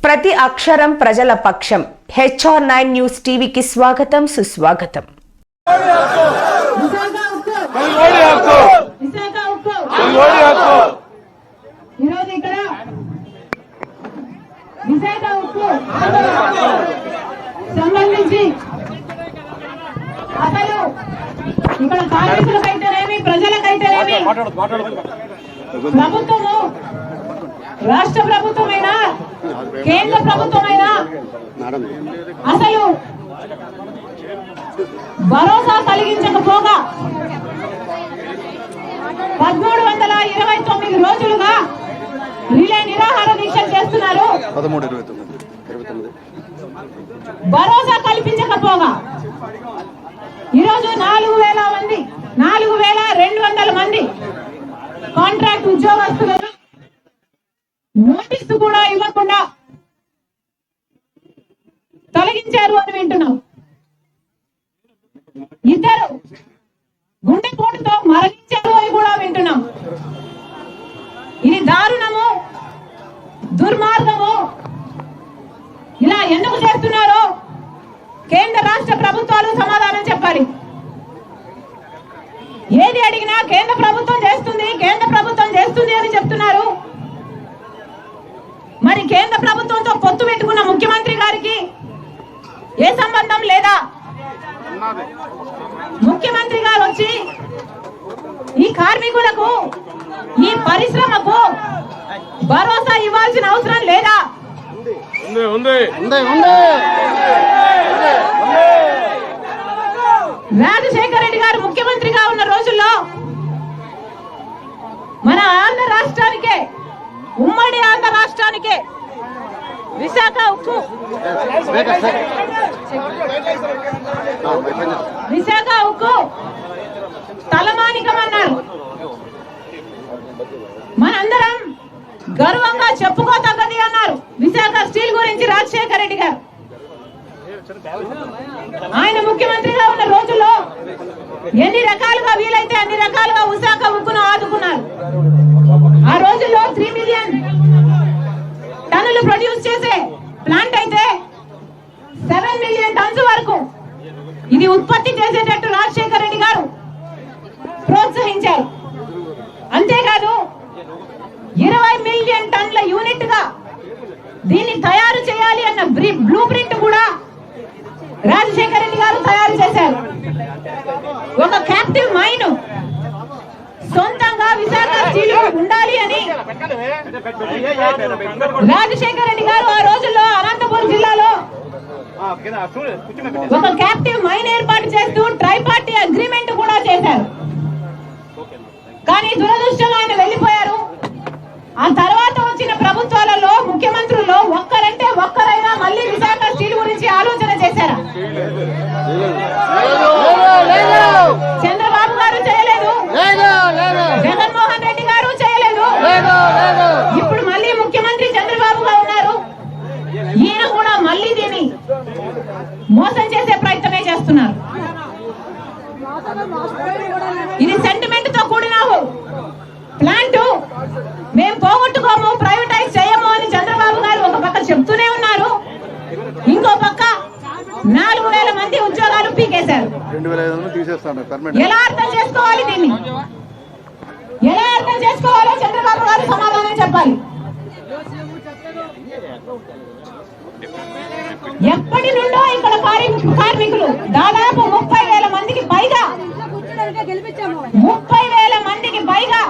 ప్రతి అక్షరం ప్రజల పక్షం. HR9 న్యూస్ టీవీకి స్వాగతం, సుస్వాగతం. సంబంధించి అసలు ఇక్కడ కార్మికులకైతేనేమి ప్రజలకైతేనేమి ప్రభుత్వము రాష్ట్ర ప్రభుత్వమైనా కేంద్ర ప్రభుత్వమైనా అసలు భరోసా కలిగించకపోగా 1329 రోజులుగా రిలే నిరాహార దీక్షలు చేస్తున్నారు. భరోసా కల్పించకపోగా ఈరోజు 4200 మంది కాంట్రాక్ట్ ఉద్యోగస్తులను నోటీసు కూడా ఇవ్వకుండా తొలగించారు అని వింటున్నాం. ఇద్దరు గుండెపోటుతో మరణించారు అని కూడా వింటున్నాం. ఇది దారుణము, దుర్మార్గము. ఇలా ఎందుకు చేస్తున్నారో కేంద్ర రాష్ట్ర ప్రభుత్వాలు సమాధానం చెప్పాలి. ఏది అడిగినా కేంద్ర ప్రభుత్వం చేస్తుంది, కేంద్ర ప్రభుత్వం చేస్తుంది అని చెప్తున్నారు. మరి కేంద్ర ప్రభుత్వంతో పొత్తు పెట్టుకున్న ముఖ్యమంత్రి గారికి ఏ సంబంధం లేదా? ముఖ్యమంత్రి గారు వచ్చి ఈ కార్మికులకు, ఈ పరిశ్రమకు భరోసా ఇవ్వాల్సిన అవసరం లేదా? రాజశేఖర రెడ్డి గారు ముఖ్యమంత్రిగా ఉన్న రోజుల్లో మన ఆంధ్ర రాష్ట్రానికే, ఉమ్మడి ఆంధ్ర రాష్ట్రానికే విశాఖ ఉక్కు తలమానికమన్నారు. మనందరం గర్వంగా చెప్పుకోతగ్గది అన్నారు విశాఖ స్టీల్ గురించి రాజశేఖర రెడ్డి గారు. ఆయన ముఖ్యమంత్రిగా ఉన్న రోజుల్లో ఎన్ని రకాలుగా వీలైతే అన్ని రకాలుగా విశాఖ ఉక్కును ఆదుకున్నారు. ఆ రోజుల్లో 3 మిలియన్ టన్నులు ప్రొడ్యూస్ చేసే ప్లాంట్ అయితే 7 మిలియన్ టన్స్ వరకు ఇది ఉత్పత్తి చేసేటట్టు రాజశేఖర రెడ్డి గారు ప్రోత్సహించారు. అంతేకాదు 20 మిలియన్ టన్నుల యూనిట్ గా దీన్ని తయారు చేయాలి అన్న బ్లూ ప్రింట్ కూడా రాజశేఖర రెడ్డి గారు తయారు చేశారు. ఒక క్యాప్టివ్ మైన్ సొంతంగా విశాఖ స్టీల్ ఉండాలి అని రాజశేఖర రెడ్డి గారు ఆ రోజుల్లో అనంతపురం జిల్లాలో ఒక క్యాప్టివ్ మైన్ ఏర్పాటు చేస్తూ ట్రైపార్టీ అగ్రిమెంట్ కూడా చేశారు. కానీ దురదృష్టంగా ఆయన వెళ్లిపోయారు. ఆ తర్వాత వచ్చిన ప్రభుత్వాలలో ముఖ్యమంత్రుల్లో ఒక్కరంటే ఒక్కరైనా మళ్ళీ విశాఖ స్టీల్ గురించి ఆలోచన చేశారా? చంద్రబాబు గారు చేయలేదు, జగన్మోహన్ రెడ్డి గారు చేయలేదు. ఇప్పుడు మళ్ళీ ముఖ్యమంత్రి చంద్రబాబు గారు ఉన్నారు. ఈయన కూడా మళ్ళీ దీన్ని మోసం చేసే ప్రయత్నమే చేస్తున్నారు. ఇది సెంటిమెంట్ తో కూడిన ప్లాంట్. మేము పోగొట్టుకోము, ప్రైవేటైజ్ చేయము అని చంద్రబాబు గారు ఒక పక్క చెప్తూనే ఉన్నారు. ఇంకో పక్క 4000 మంది ఉద్యోగాలు పీకేశారు. ఎలా అర్థం చేసుకోవాలి దీన్ని? ఎలా అర్థం చేసుకోవాలో చంద్రబాబు గారు సమాధానం చెప్పాలి. ఎప్పటి నుండో ఇక్కడ కార్మికులు దాదాపు 30,000 మందికి పైగా 30,000 మందికి పైగా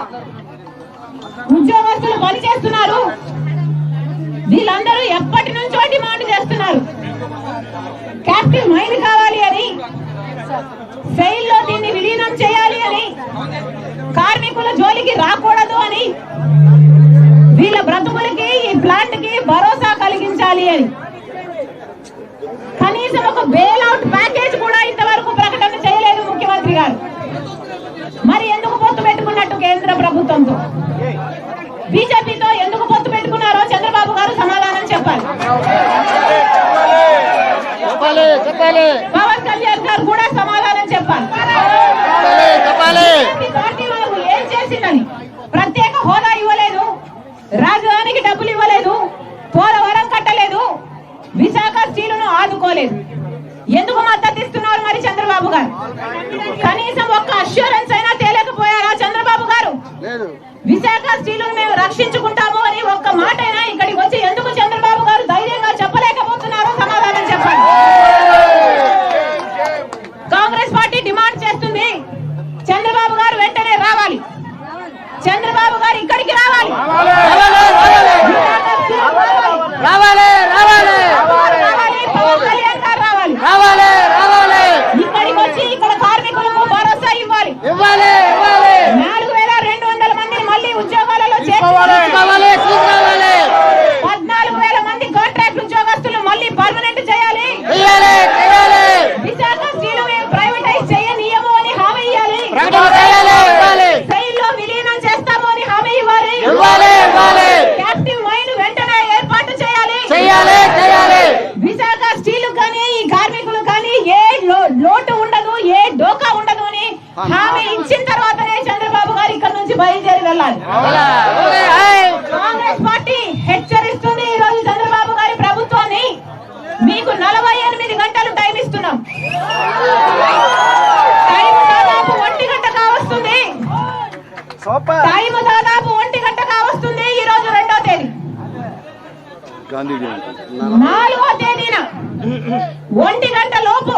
ఉద్యోగస్తులు పనిచేస్తున్నారు. వీళ్ళందరూ ఎప్పటి నుంచో డిమాండ్ చేస్తున్నారు. క్యాప్టివ్ మైన్ కావాలి అని, సెయిల్ లో దీన్ని విలీనం చేయాలి అని, కార్మికుల జోలికి రాకూడదు అని, వీళ్ళ బ్రతుకులకి ఈ ప్లాంట్ కి భరోసా కలిగించాలి అని. కనీసం ఒక బెయిల్అవుట్ ప్యాకేజ్ కూడా ఇంతవరకు ప్రకటన చేయలేదు ముఖ్యమంత్రి గారు. మరి ఎందుకు పొత్తు పెట్టుకున్నట్టు కేంద్ర ప్రభుత్వంతో? బీజేపీతో ఎందుకు పొత్తు పెట్టుకున్నారో చంద్రబాబు గారు సమాధానం చెప్పాలి. పవన్ కళ్యాణ్ గారు కూడా సమాధానం చెప్పాలి. పార్టీ వాళ్ళు ఏం చేసిందని? ప్రత్యేక హోదా ఇవ్వలేదు, రాజధానికి డబ్బులు ఇవ్వలేదు, పోలవరం కట్టలేదు, ఒప్పుకోలేదు. ఎందుకు మద్దతు ఇస్తున్నారు మరి చంద్రబాబు గారు? కనీసం ఒక్క అష్యూరెన్స్ అయినా తేలేకపోయారా చంద్రబాబు గారు? విశాఖ స్టీలును మేము రక్షించుకుంటాము అని ఒక్క మాట అయినా ఇక్కడికి వచ్చి ఎందుకు చంద్రబాబు గారు ధైర్యంగా చెప్పలేకపోతున్నారో సమాధానం చెప్పండి. కాంగ్రెస్ పార్టీ డిమాండ్ చేస్తుంది, చంద్రబాబు గారు వెంటనే రావాలి, చంద్రబాబు గారు ఇక్కడికి రావాలి, పవన్ కళ్యాణ్ గారు రావాలి, ఇక్కడికి వచ్చి ఇక్కడ కార్మికులకు భరోసా ఇవ్వాలి. 4200 మందిని మళ్ళీ ఉద్యోగాలలో చేర్చుకోవాలి. 14,000 మంది కాంట్రాక్ట్ ఉద్యోగస్తులు మళ్ళీ పర్మనెంట్ చేయాలి. విశాఖ స్టీల్ ప్రైవేటైజ్ చేయనీయము అని హామీ ఇవ్వాలి. రైల్లో విలీనం చేస్తాము అని హామీ ఇవ్వాలి. క్యాప్టివ్ మైన్ వెంటనే ఏర్పాటు చేయాలి. విశాఖ స్టీల్ కానీ ఈ కార్మికులు కానీ ఏ లోటు ఉండదు, ఏ డోకా ఉండదు అని హామీ ఇచ్చిన తర్వాతనే చంద్రబాబు గారు ఇక్కడ నుంచి బయలుదేరి వెళ్ళాలి. కాంగ్రెస్ పార్టీ హెచ్చరిస్తుంది ఈ రోజు చంద్రబాబు గారి ప్రభుత్వాన్ని, మీకు 48 గంటలు టైం ఇస్తున్నాం. టైం దాదాపు 1 గంట కావస్తుంది. టైం దాదాపు 1 గంట కావస్తుంది. ఈ రోజు 2వ తేదీ, 4వ తేదీన 1 గంట లోపు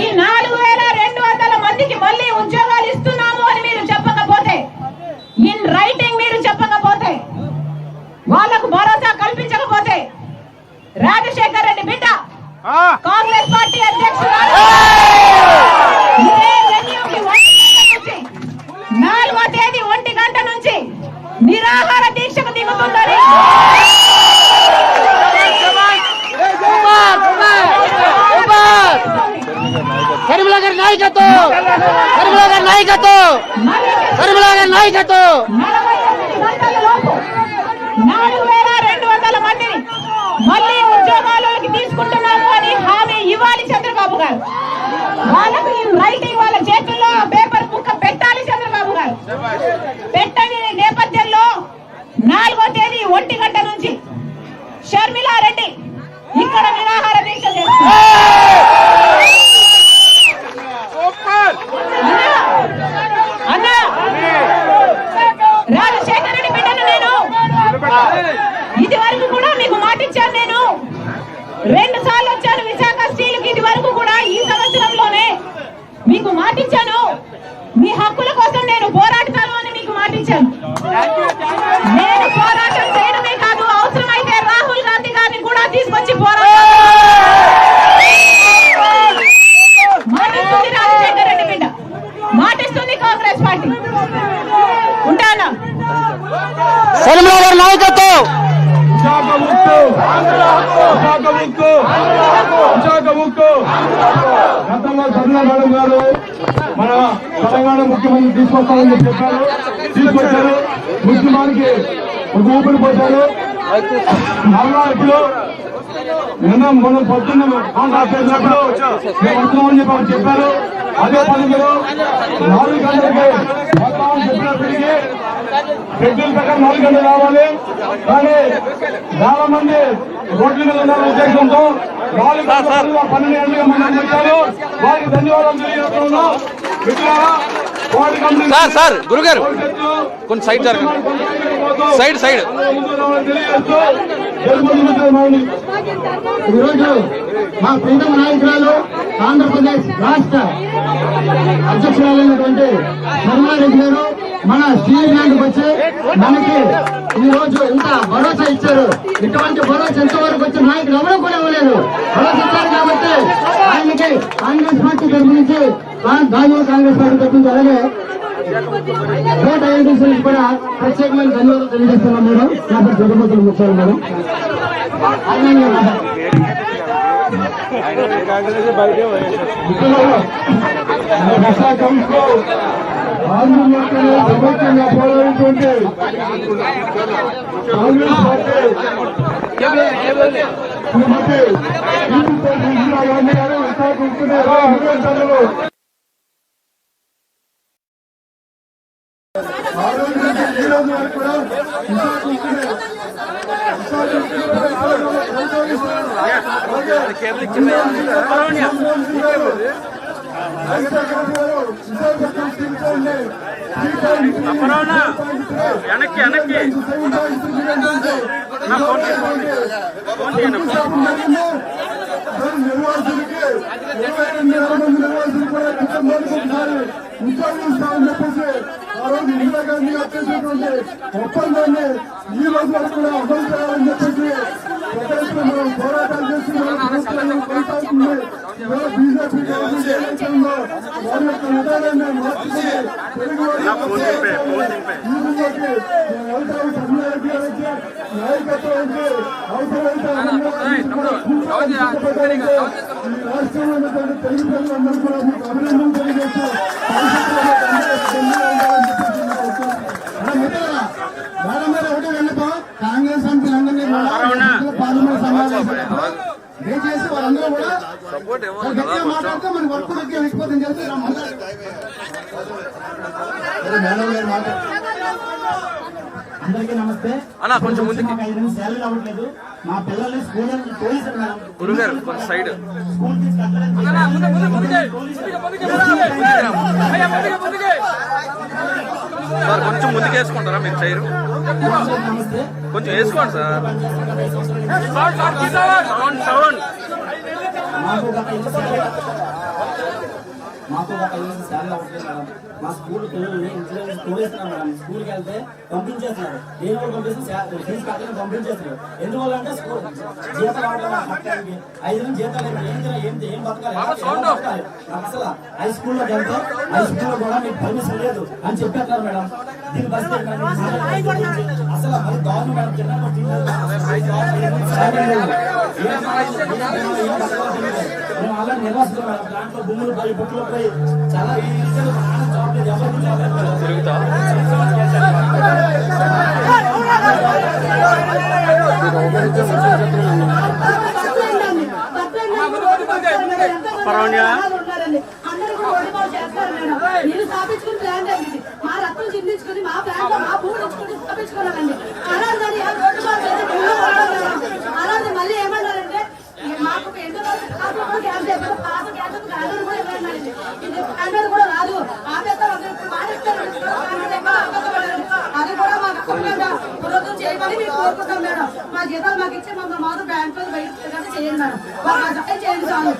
ఈ 4200 మందికి మళ్ళీ ఉద్యోగాలు ఇస్తున్నాము అని మీరు చెప్పకపోతే, ఇన్ రైటింగ్ మీరు చెప్పకపోతే, వాళ్లకు భరోసా కల్పించకపోతే రాజశేఖర్ రెడ్డి బిడ్డ కాంగ్రెస్ పార్టీ అధ్యక్షురాలు 4వ తేదీ 1 గంట నుంచి నిరాహార దీక్షకు దిగుతుందని నాయకత్వం 4200 మందిని మళ్ళీ ఉద్యోగాలలోకి తీసుకుంటున్నాము అని హామీ ఇవ్వాలి చంద్రబాబు గారు. వాళ్ళకు రైటింగ్ వాళ్ళ చేతుల్లో పేపర్ ముక్క పెట్టాలి చంద్రబాబు గారు. పెట్టని నేపథ్యంలో 4వ తేదీ 1 గంట నుంచి షర్మిలారెడ్డి ఇక్కడ నిరాహార దీక్ష చేస్తారు. రాజశేఖర రెడ్డి బిడ్డను నేను ఇది వరకు కూడా మీకు మాటిచ్చాను. నేను 2 సార్లు వచ్చాను విశాఖ స్టీల్కి. ఇది వరకు కూడా ఈ సంవత్సరంలోనే మీకు మాటిచ్చాను, మీ హక్కుల కోసం నేను పోరాడతాను అని మీకు మాటిచ్చాను. నేను పోరాటం చేయడమే కాదు, అవసరమైతే రాహుల్ గాంధీ గారిని కూడా తీసుకొచ్చి పోరాడతాను. మాటిస్తుంది రాజశేఖర రెడ్డి బిడ్డ, మాటిస్తుంది కాంగ్రెస్ పార్టీ. ఉంటానా నాయకత్వం గతంలో సర్లా మేడం గారు మన తెలంగాణ ముఖ్యమంత్రి తీసుకొస్తామని చెప్పారు, తీసుకొచ్చారు. ముఖ్యమంత్రికి ఒక ఊపిరి పోశారు. మళ్ళా ఇప్పుడు మొన్న పొద్దున్న కాంట్రాక్ట్ చేసినప్పుడు మేము వస్తున్నామని చెప్పి చెప్పారు. అదే పని మీరు 4 గంటలకి వస్తామని చెప్పినప్పటికీ షెడ్యూల్ ప్రకారం 4 గంటలు రావాలి. కానీ చాలా మంది రోడ్ల మీద ఉన్న ఉద్దేశంతో 4 గంటల 12 గంటలుగా మనం వచ్చారు. వారికి ధన్యవాదాలు తెలియజేస్తున్నాం. సార్ గురుగారు కొంచెం సైడ్ జరగండి. సైడ్ ఈరోజు మా ప్రీతమ నాయకురాలు ఆంధ్రప్రదేశ్ రాష్ట్ర అధ్యక్షురాలైనటువంటి శర్మారెడ్డి గారు మన స్టీల్ ప్లాంట్కి వచ్చి మనకి ఈ రోజు ఇంత భరోసా ఇచ్చారు. ఇటువంటి భరోసా ఎంతవరకు వచ్చిన నాయకులు ఎవరూ కూడా ఇవ్వలేదు. భరోసా ఇచ్చారు కాబట్టి ఆయనకి కాంగ్రెస్ పార్టీ తరఫు నుంచి, గాజువాక కాంగ్రెస్ పార్టీ తరఫు నుంచి, అలాగే కోట ఐఎన్టీసీ కూడా ప్రత్యేకమైన ధన్యవాదాలు తెలియజేస్తున్నాం. మేడం నా పేరు జగపతులు ముచ్చారు. మేడం విశాఖంలో ఆంధ్రప్రదేశ్ ప్రభుత్వంగా పోరాడినటువంటి కాంగ్రెస్ పార్టీ శ్రీమతి ఇందిరాగాంధీ గారు విశాఖించుకునే నివేదికలు ఈ రోజు వరకు కూడా విశాఖించుకునే ఉద్యోగం ఇస్తామని చెప్పేసి ఆ రోజు ఇందిరాగాంధీ వచ్చేసినటువంటి ఒప్పందాన్ని ఈ రోజు వరకు కూడా అమలు చేయాలని చెప్పేసి మనం పోరాటాలు చేస్తున్నాం. కొనసాగుతుంది. బీజేపీ గవర్నమెంట్ ఏదైతుందో వారి యొక్క విధానాన్ని మార్చుకుని తెలుగు నాయకత్వం అంటే అవసరమైతే రాష్ట్రంలో ఉన్నటువంటి తెలుగు ప్రజలందరూ కూడా మీకు అభినందన తెలియజేస్తూ మేడం మీద ఒకటి వెళ్ళిపో కాంగ్రెస్ ఎంపీలందరినీ పార్లమెంట్ సమావేశం దయచేసి వారందరూ కూడా గట్టిగా మాట్లాడితే మన వర్క్ దగ్గర విడిపోతుంది చెప్పి మేడం గారు మాట్లాడుతున్నారు. అందరికీ నమస్తే. కొంచెం ముందుకు 5 నిమిషాలు శాలరీ అవ్వట్లేదు. మా పిల్లల్ని స్కూల్ గురుగారు కొంచెం సైడ్ సార్ కొంచెం ముందుకు వేసుకుంటారా మీరు చైరు కొంచెం వేసుకోండి సార్. మాకు ఒక 5 నిమిషాలు శాలరీ అవ్వట్లేదు మేడం. మా స్కూల్ పిల్లల్ని ఇంజనీరింగ్ తోలేస్తున్నాం మేడం. స్కూల్కి వెళ్తే పంపించేస్తున్నారు. ఏం కూడా పంపిస్తే ఫీజు కట్టని పంపించేస్తున్నారు. ఎందువల్ల అంటే స్కూల్ జీతాలు కట్టడానికి 5 నుంచి జీతాలు ఏం బతకాలి నాకు అసలు హై స్కూల్లోకి వెళ్తే హై స్కూల్లో కూడా మీకు పర్మిషన్ లేదు అని చెప్పేస్తున్నారు మేడం. దీని పరిస్థితి అసలు మరి గవర్నమెంట్ మేము అలా నిర్వహిస్తున్నాం మేడం. దాంట్లో భూములు పోయి బుట్లు పోయి చాలా జాబ్ లేదు. ఎవరికి జాబ్ లేదు. మీరు స్థాపించుకుని ప్లాన్ జరిగింది. మా రక్తం చిందించుకుని మా ప్లాన్ లో మా భూములు ఇచ్చుకుని స్థాపించుకోవాలండి. అలాగే మళ్ళీ ఏమన్నారంటే మాకు స్టాండర్డ్ కూడా రాదు. అది కూడా మాకు పురోగతి చేయమని మేము కోరుకుంటాం మేడం. మా జీతాలు మాకు ఇచ్చి మమ్మల్ని మాత్రం బ్యాంక్ లో బయట చేయండి మేడం. మాకు సహాయం చేయండి చాలు.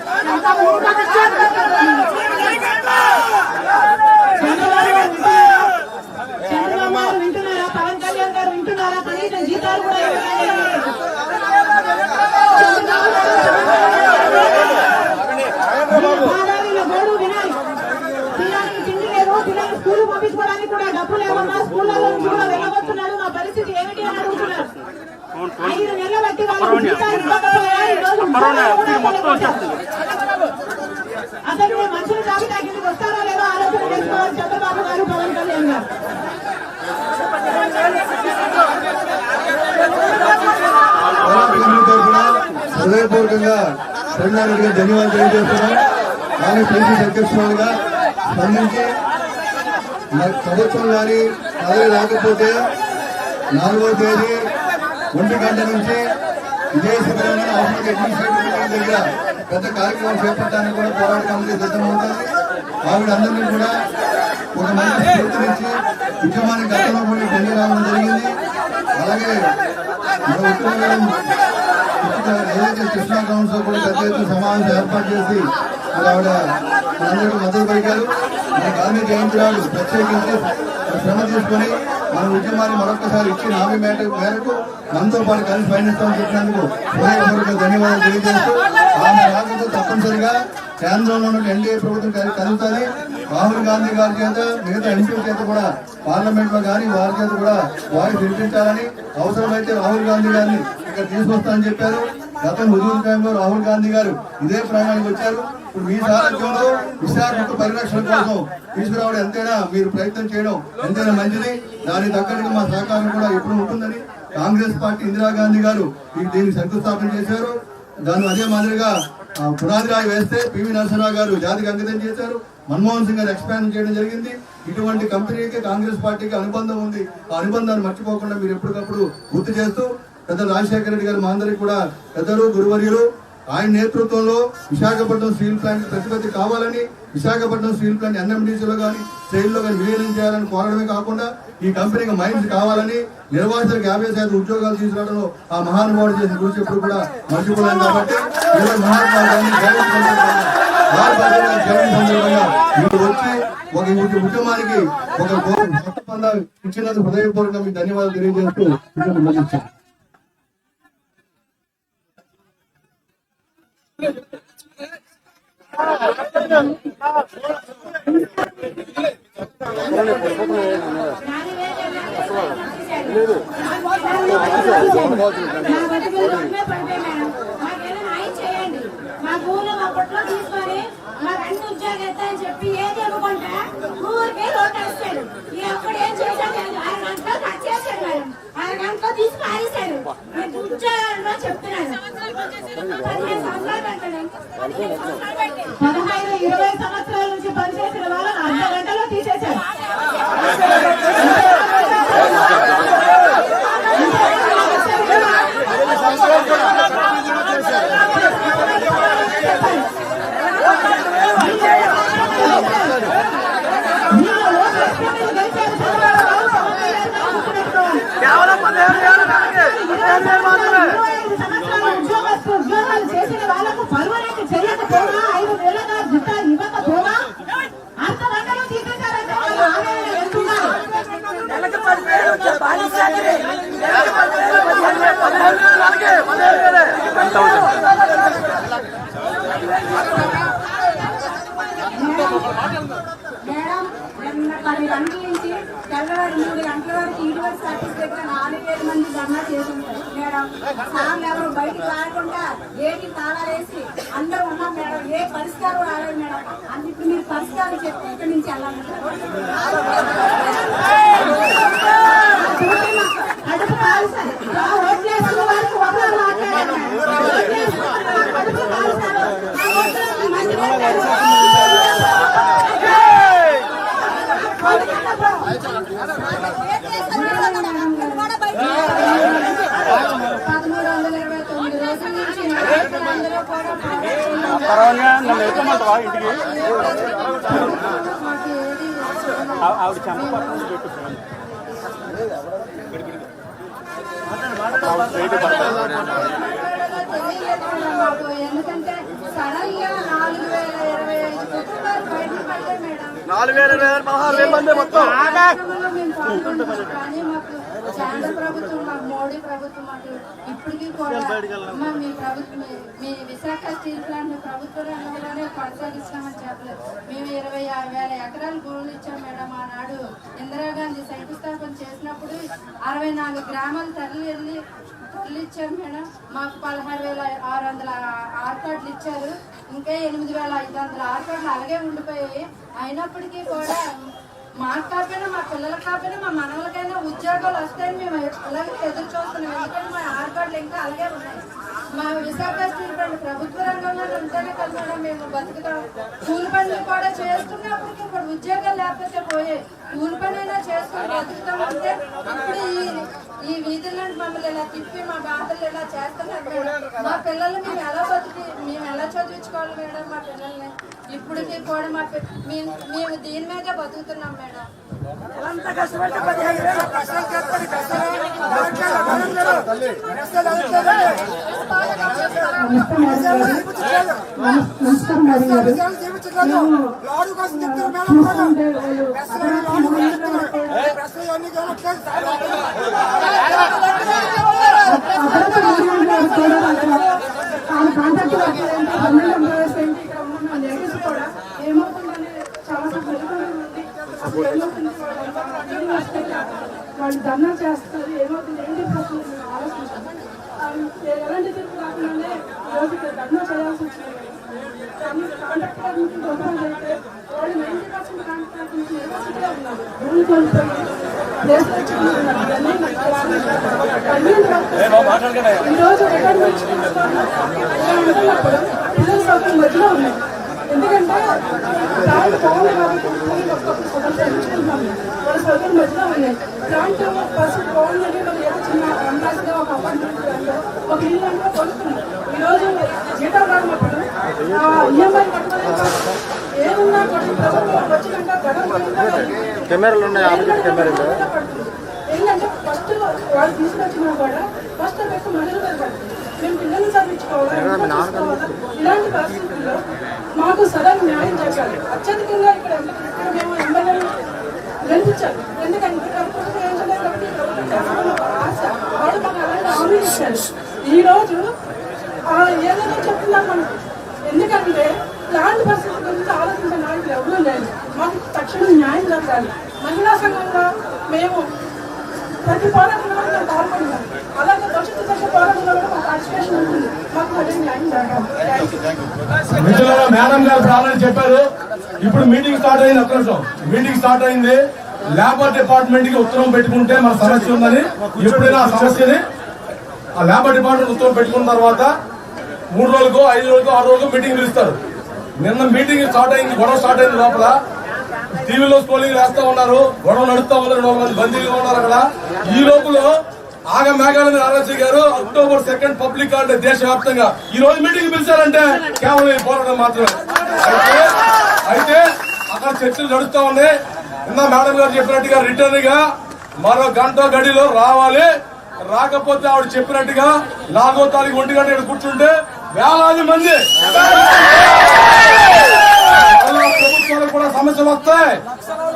చంద్రబాబు గారు వింటున్నారా? పవన్ కళ్యాణ్ గారు వింటున్నారా? కనీసం జీతాలు కూడా స్కూల్ పంపించుకోవడానికి కూడా డబ్బులు ఏమన్నా స్కూళ్ళలో నుంచి కూడా వెళ్ళబోతున్నాడు. మా పరిస్థితి ఏమిటి అని అడుగుతున్నారు. 5 నెలలు బట్టి అసలు మేము మనుషులు జాబితా కిందకి వస్తారో లేదో ఆలోచన చేసుకోవాలి చంద్రబాబు గారు, పవన్ కళ్యాణ్ గారు. హృదయపూర్వకంగా చంద్రారెడ్డిగా ధన్యవాదాలు తెలియజేస్తున్నాం. కానీ పిసిసి అధ్యక్షులుగా స్పందించి ప్రభుత్వం కానీ అదే రాకపోతే 4వ తేదీ 1 గంట నుంచి ఇదే శిబిరాన్ని అవసరం అడ్మినిస్ట్రేటివ్ దగ్గర పెద్ద కార్యక్రమం చేపట్టడానికి కూడా పోరాట కమిటీ సిద్ధమవుతుంది. ఆవిడందరినీ కూడా ఒక మంచి స్ఫూర్తినిచ్చి ఉద్యమానికి గతంలో కూడా ఢిల్లీ రావడం జరిగింది. అలాగే మన ఉత్తరం ఏదైతే కృష్ణా కౌన్సిల్ కూడా పెద్ద ఎత్తున సమావేశం ఏర్పాటు చేసి ఆవిడ మనందరికీ మద్దతు పలికారు. మన గాంధీ జయంతి నాడు ప్రత్యేకించి శ్రమ తీసుకొని మన ఉద్యమాన్ని మరొకసారి ఇచ్చిన హామీ మేరకు మనతో పాటు కలిసి పయనిస్తామని చెప్పినందుకు హృదయపూర్వక ధన్యవాదాలు తెలియజేస్తూ ఆమె రాకపోతే తప్పనిసరిగా కేంద్రంలో ఉన్న ఎన్డీఏ ప్రభుత్వం కలుగుతుంది. రాహుల్ గాంధీ గారి చేత మిగతా ఎంపీల చేత కూడా పార్లమెంట్ లో కానీ వారి చేత కూడా వాయిస్ వినిపించాలని, అవసరమైతే రాహుల్ గాంధీ గారిని ఇక్కడ తీసుకొస్తానని చెప్పారు. గతం హుజూర్ టైంలో రాహుల్ గాంధీ గారు ఇదే ప్రయాణానికి వచ్చారు. ఇప్పుడు మీ సారథ్యంలో విశాఖ పరిరక్షణ కోసం తీసుకురావడం ఎంతైనా మీరు ప్రయత్నం చేయడం ఎంతైనా మంచిది. దానికి తగ్గట్టుగా మా సహకారం కూడా ఎప్పుడు ఉంటుందని కాంగ్రెస్ పార్టీ ఇందిరాగాంధీ గారు దీనికి శంకుస్థాపన చేశారు. దాన్ని అదే మాదిరిగా పునాది రాయి వేస్తే పివి నరసింహరావు గారు జాతికి అంకితం చేశారు. మన్మోహన్ సింగ్ గారు ఎక్స్పాండ్ చేయడం జరిగింది. ఇటువంటి కంపెనీకి కాంగ్రెస్ పార్టీకి అనుబంధం ఉంది. ఆ అనుబంధాన్ని మర్చిపోకుండా మీరు ఎప్పటికప్పుడు గుర్తు చేస్తూ పెద్ద రాజశేఖర రెడ్డి గారు మా అందరికి కూడా పెద్దలు గురువర్యులు ఆయన నేతృత్వంలో విశాఖపట్నం స్టీల్ ప్లాంట్ ప్రతిపత్తి కావాలని, విశాఖపట్నం స్టీల్ ప్లాంట్ ఎన్ఎండిసిలో కానీ స్టైల్లో కానీ విలీనం చేయాలని కోరడమే కాకుండా ఈ కంపెనీకి మైన్స్ కావాలని, నిర్వాసితులకు 50% ఉద్యోగాలు తీసుకురావడంలో ఆ మహానుభావుడు చేసిన కృషి ఎప్పుడు కూడా మర్చిపోలేం. కాబట్టి వచ్చి ఒక ఉద్యమానికి ఒక కొత్త పందా ఇచ్చినందుకు హృదయపూర్వకంగా మీకు ధన్యవాదాలు తెలియజేస్తూ ముగించాను. మా ఊళ్ళో మా పొట్లో తీసుకొని మా రెండు ఉద్యోగం ఎత్తాయని చెప్పి ఏది ఇవ్వకుండా ఊరికే రోడ్డు ఈ అప్పుడు ఏం చేశాడు, 6 గంటలు కట్ చేశాడు మేడం, 6 గంటలు తీసి పారేశాడు. నేను ఉద్యోగాల్లో చెప్తున్నాను 15 సంవత్సరాలు పెట్టాడు, 15-20 సంవత్సరాల నుంచి పనిచేసిన వాళ్ళని అర్ధ గంటలో తీసేశాడు. ఉద్యోగాలు చేసిన వాళ్ళకు పర్మనెంట్ చేయకపోగా 5 నెలలుగా జీతాలు ఇవ్వకపోగా అర్ధ గంటలో తీసేశారంటే వాళ్ళు ఆవేదన వెళ్తున్నారు. మేడం 10 గంటల నుంచి తెల్లవారు 3 గంటల వరకు యూనివర్సిటీ ఆఫీస్ దగ్గర 4000 మంది ధర్నా చేస్తుంటారు మేడం. సార్లు ఎవరు బయటికి రాకుండా గేటికి తాళాలేసి అందరూ ఉన్నాం మేడం. ఏ పరిష్కారం రాలేదు మేడం. అన్నిటి మీరు పరిష్కారం చెప్తే ఇక్కడి నుంచి వెళ్ళాలి. కడుపు కాల్చారు, ఓట్లేసుకున్న వారికి ఒకరు మాట్లాడారు, కడుపు కాల్చారు. ఆవిడ చెంప పక్కన పెట్టు. ఎందుకంటే సడన్ గా 4025 కుటుంబాలు బయటకు పడ్డాయి మేడం. 4000 మొత్తం. కానీ మాకు కేంద్ర ప్రభుత్వం, మాకు మోడీ ప్రభుత్వం మాకు ఇప్పటికీ కూడా మీ ప్రభుత్వం, మీ విశాఖ స్టీల్ ప్లాంట్ ప్రభుత్వ రంగంలోనే కొనసాగిస్తామని చెప్పలేదు. మేము 26,000 ఎకరాలు భూములు ఇచ్చాం మేడం. ఆనాడు ఇందిరాగాంధీ శంకుస్థాపన చేసినప్పుడు 64 గ్రామాలు తరలిచ్చారు మేడం. మాకు 16,600 ఆర్కార్డులు ఇచ్చారు. ఇంకా 8,500 ఆర్కార్డులు అలాగే ఉండిపోయాయి. అయినప్పటికీ కూడా మాకు కాకపోయినా, మా పిల్లలకు కాకపోయినా, మా మనవలకైనా ఉద్యోగాలు వస్తాయని మేము అలాగే ఎదురు చూస్తున్నాం. ఎందుకంటే మా ఆర్కార్డులు ఇంకా అలాగే ఉన్నాయి. మా విశాఖ స్టీల్ ప్లాంట్ ప్రభుత్వ రంగంలో ఉంటేనే కదా మేడం మేము బతుకుతాం. కూలి పనులు కూడా చేస్తున్నప్పటికీ ఇప్పుడు ఉద్యోగాలు లేకపోతే పోయే కూలి పని అయినా చేసుకుని బతుకుతామంటే ఇప్పుడు ఈ వీధులను మమ్మల్ని ఇలా తిప్పి మా బాధలు ఇలా చేస్తున్నారు మేడం. మా పిల్లలు మేము ఎలా చదివించుకోవాలి మేడం మా పిల్లల్ని? ఇప్పటికీ కూడా మేము దీని మీదే బతుకుతున్నాం మేడం. వాళ్ళు ధర్నా చేస్తారు, ఏమవుతుంది ఏంటి ప్రశ్న ఆలోచించారు. ఎలాంటి తీర్పు కాకుండానే రోజు ధర్నా చేయాల్సి వచ్చింది. కాంట్రాక్ట్ నుంచి దొంగలు అయితే వాళ్ళు 90% కాంట్రాక్ట్ నుంచి నిర్వహించే ఉన్నారు. భూమి కోల్పోయి ఈరోజు రిటైర్మెంట్ అంటున్నప్పుడు పిల్లల సౌకర్యం మధ్యలో ఉన్నాయి. ఎందుకంటే ప్లాంట్ బాగుంది కాబట్టి వాళ్ళ సౌకర్యం మధ్యలో ఉన్నాయి. ప్లాంట్ ఫస్ట్ బాగుందంటే వాళ్ళు ఏదో చిన్న అందాజుగా ఒక అపార్ట్మెంట్ ఒక ఇల్లు అంటే కొనుక్కున్నారు. ఈరోజు జీతం ఈఎంఐ కట్టుకోలేదు, ఏమున్నా కూడా ప్రభుత్వం వచ్చినాక కెమెరాలు ఉన్నాయి, ఆపోజిట్ కెమెరాలు. ఏంటంటే ఫస్ట్ వాళ్ళు తీసుకొచ్చినా కూడా ఫస్ట్ పెట్టి మహిళలు పెరగాలి, మేము పిల్లల్ని చదివించుకోవాలి, ఇలాంటి పరిస్థితుల్లో మాకు సరైన న్యాయం జరగాలి. అత్యధికంగా ఇక్కడ మేము ఎమ్మెల్యేలు గెలిపించాలి, ఎందుకంటే ప్రభుత్వం ఏంటంటే ఆశ వాళ్ళు మాకు అలాంటి హామీ ఇచ్చారు. ఈరోజు ఏదైనా చెప్తున్నాం మనం, ఎందుకంటే ఇలాంటి పరిస్థితుల గురించి ఆలోచించే నాయకులు ఎవరూ లేదు. మాకు తక్షణం న్యాయం జరగాలి. మహిళా సంఘంగా మేము ప్రతి పోరాటంలో మేము పాల్గొంటున్నాం, అలాగే భవిష్యత్తు దశ పోరాటంలో కూడా మాకు పార్టిసిపేషన్ ఉంటుంది. మాకు అదే న్యాయం జరగాలి. మేడం గారు ప్రారంభం చెప్పారు. ఇప్పుడు మీటింగ్ స్టార్ట్ అయింది. ఒక్క నిమిషం, మీటింగ్ స్టార్ట్ అయింది. లేబర్ డిపార్ట్మెంట్ కి ఉత్తరం పెట్టుకుంటే మన సమస్య ఉందని, ఎప్పుడైనా ఆ సమస్యని ఆ లేబర్ డిపార్ట్మెంట్ ఉత్తరం పెట్టుకున్న తర్వాత 3 రోజులకు 5 రోజులకు 6 రోజులకు మీటింగ్ పిలుస్తారు. నిన్న మీటింగ్ స్టార్ట్ అయింది, గొడవ స్టార్ట్ అయింది. లోపల టీవీలో స్క్రోలింగ్ వేస్తా ఉన్నారు, గొడవ నడుస్తా ఉన్నారు, 2 మంది బందీలుగా ఉన్నారు అక్కడ. ఈ లోపల ఆగ మేఘాల నారాజీ గారు అక్టోబర్ 2 పబ్లిక్ హాలిడే దేశవ్యాప్తంగా ఈ రోజు మీటింగ్ పిలిచారంటే కేవలం ఈ పోరాటం మాత్రమే. అయితే అక్కడ చర్చలు నడుస్తా ఉన్నాయి. నిన్న మేడం గారు చెప్పినట్టుగా రిటర్న్ గా మరో గంట గడిలో రావాలి. రాకపోతే ఆవిడ చెప్పినట్టుగా 4వ తారీఖు 1 గంట కూర్చుంటే వేలాది మంది ప్రభుత్వాలకు కూడా సమస్యలు వస్తాయి.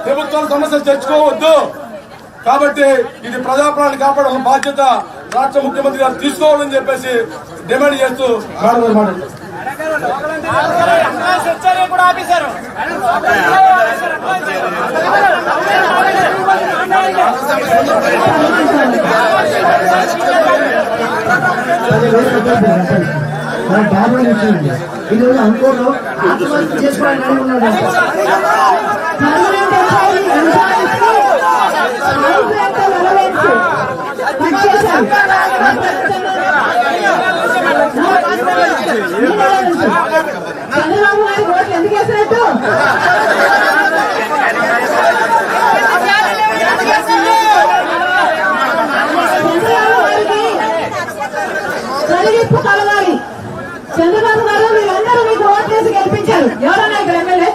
ప్రభుత్వాల సమస్యలు తెచ్చుకోవద్దు. కాబట్టి ఇది ప్రజాప్రాణాన్ని కాపాడాలని బాధ్యత రాష్ట్ర ముఖ్యమంత్రి గారు తీసుకోవాలని చెప్పేసి డిమాండ్ చేస్తూ మాట్లాడుతున్నారు. ఇది అనుకోను ఆత్మహత్య చేసుకోవడానికి ఉన్నాడు. చంద్రబాబు గారి ఓట్లు ఎందుకు వేసినట్టు చదివింపు కలగాలి. చంద్రబాబు గారు మీరందరూ మీకు ఓట్లేసి గెలిపించారు. ఎవరన్నా ఇక్కడ ఎమ్మెల్యే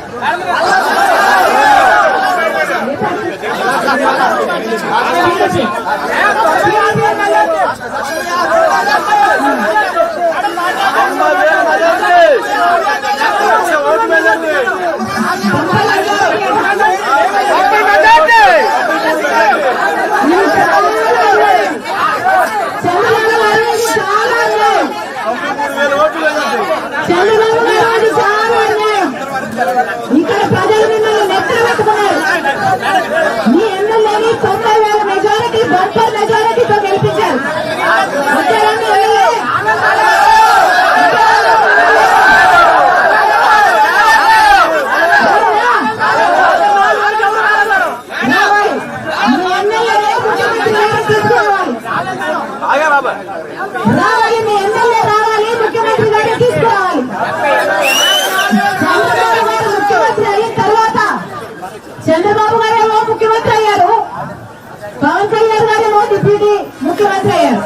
ఇక్కడ ప్రజలు మిమ్మల్ని నెత్తర పెట్టుకున్నారు. మీ ఎమ్మెల్యేని 90,000 మెజారిటీ బంపర్ మెజారిటీతో గెలిపించారు. రావాలి, మీ ఎమ్మెల్యే రావాలి, ముఖ్యమంత్రి గారు తీసుకురావాలి. ముఖ్యమంత్రి అయిన తర్వాత చంద్రబాబు గారేమో ముఖ్యమంత్రి అయ్యారు, పవన్ కళ్యాణ్ గారేమో డిప్యూటీ ముఖ్యమంత్రి అయ్యారు.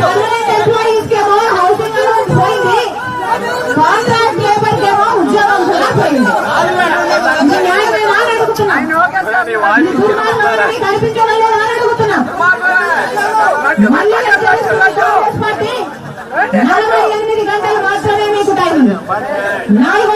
పర్మనెంట్ ఎంప్లాయీస్ కేమో హౌసింగ్ అలవెన్స్ పోయింది, కాంట్రాక్ట్ లేబర్ కేమో ఉద్యోగం కూడా పోయింది. న్యాయమేనా అని అడుగుతున్నాం. కనిపించడం లేదా అని అడుగుతున్నాం. మళ్ళీ కాంగ్రెస్ పార్టీ 48 గంటలు మాత్రమే మీకు టైం, 4